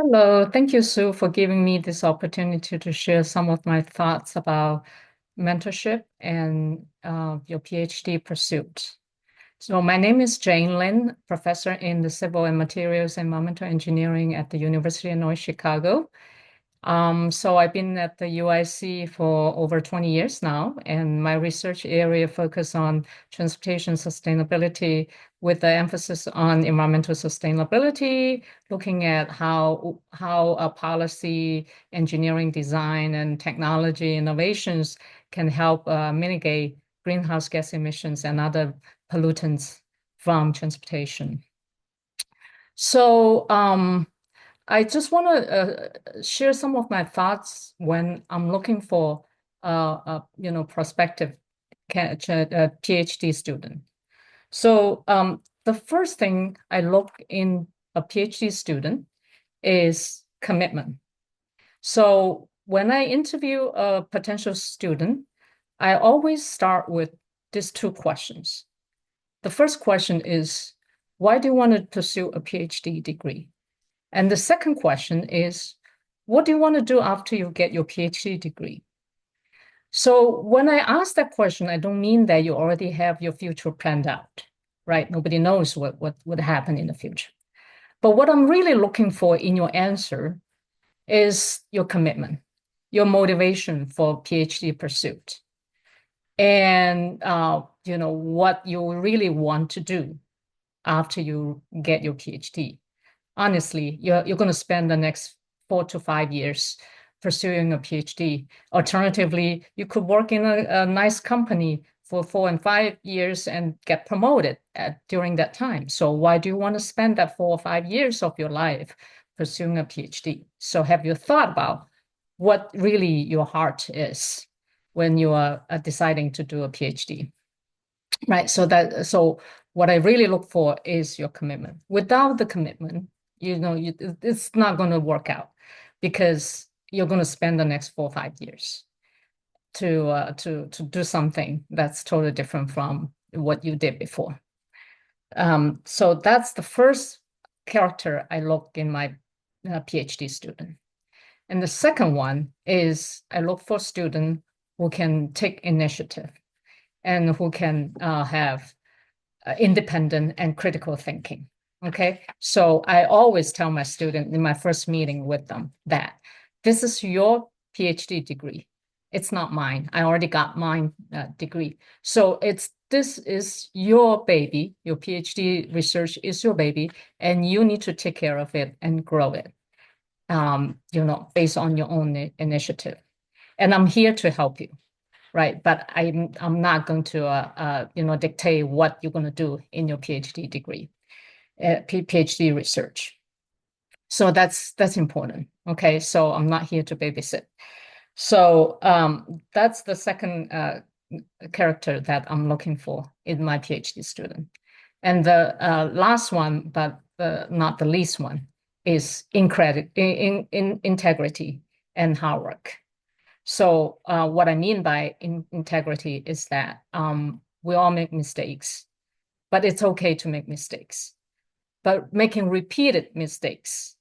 Hello, thank you, Sue, for giving me this opportunity to share some of my thoughts about mentorship and your PhD pursuit. So my name is Jane Lin, professor in the Civil and Materials Environmental Engineering at the University of North Chicago. So I've been at the UIC for over 20 years now, and my research area focus on transportation sustainability with the emphasis on environmental sustainability, looking at how a policy, engineering design, and technology innovations can help mitigate greenhouse gas emissions and other pollutants from transportation. So I just want to share some of my thoughts when I'm looking for prospective PhD student. So the first thing I look in a PhD student is commitment. So when I interview a potential student, I always start with these two questions. The first question is, why do you want to pursue a PhD degree? And the second question is, what do you want to do after you get your PhD degree? So when I ask that question, I don't mean that you already have your future planned out, right? Nobody knows what would happen in the future. But what I'm really looking for in your answer is your commitment, your motivation for PhD pursuit, and what you really want to do after you get your PhD. Honestly, you're going to spend the next 4 to 5 years pursuing a PhD. Alternatively, you could work in a nice company for 4 and 5 years and get promoted during that time. So why do you want to spend that 4 or 5 years of your life pursuing a PhD? So have you thought about what really your heart is when you are deciding to do a PhD? Right. So what I really look for is your commitment. Without the commitment, it's not going to work out because you're going to spend the next 4 or 5 years to do something that's totally different from what you did before. So that's the first character I look in my PhD student. And the second one is I look for students who can take initiative and who can have independent and critical thinking. Okay. So I always tell my student in my first meeting with them that this is your PhD degree. It's not mine. I already got mine degree. So this is your baby. Your PhD research is your baby, and you need to take care of it and grow it. Based on your own initiative. And I'm here to help you, right? But I'm not going to dictate what you're going to do in your PhD degree, PhD research. So that's important. Okay, so I'm not here to babysit. So that's the second character that I'm looking for in my PhD student. And the last one, but not the least one, is integrity and hard work. So what I mean by integrity is that we all make mistakes, but it's okay to make mistakes. But making repeated mistakes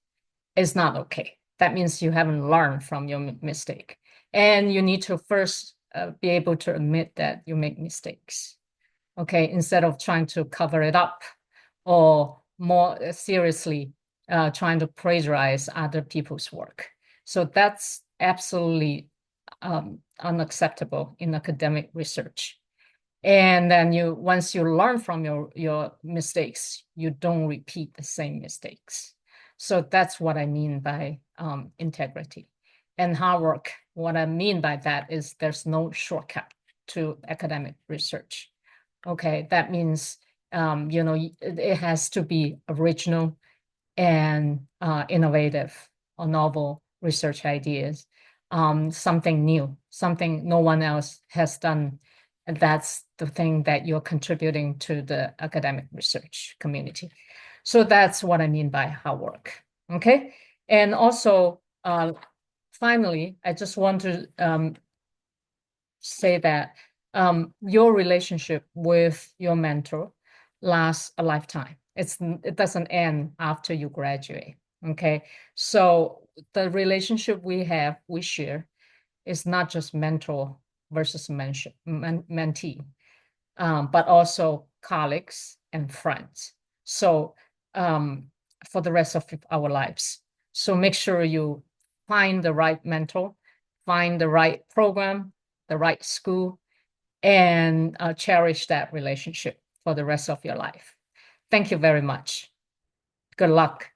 is not okay. That means you haven't learned from your mistake. And you need to first be able to admit that you make mistakes, okay, instead of trying to cover it up or more seriously trying to plagiarize other people's work. So that's absolutely unacceptable in academic research. And then once you learn from your mistakes, you don't repeat the same mistakes. So that's what I mean by integrity. And hard work, what I mean by that is there's no shortcut to academic research. Okay, that means it has to be original and innovative or novel research ideas, something new, something no one else has done. And that's the thing that you're contributing to the academic research community. So that's what I mean by hard work. Okay. And also, finally, I just want to say that your relationship with your mentor lasts a lifetime. It doesn't end after you graduate. Okay, so the relationship we share is not just mentor versus mentee, but also colleagues and friends. So for the rest of our lives. So make sure you find the right mentor, find the right program, the right school, and cherish that relationship for the rest of your life. Thank you very much. Good luck.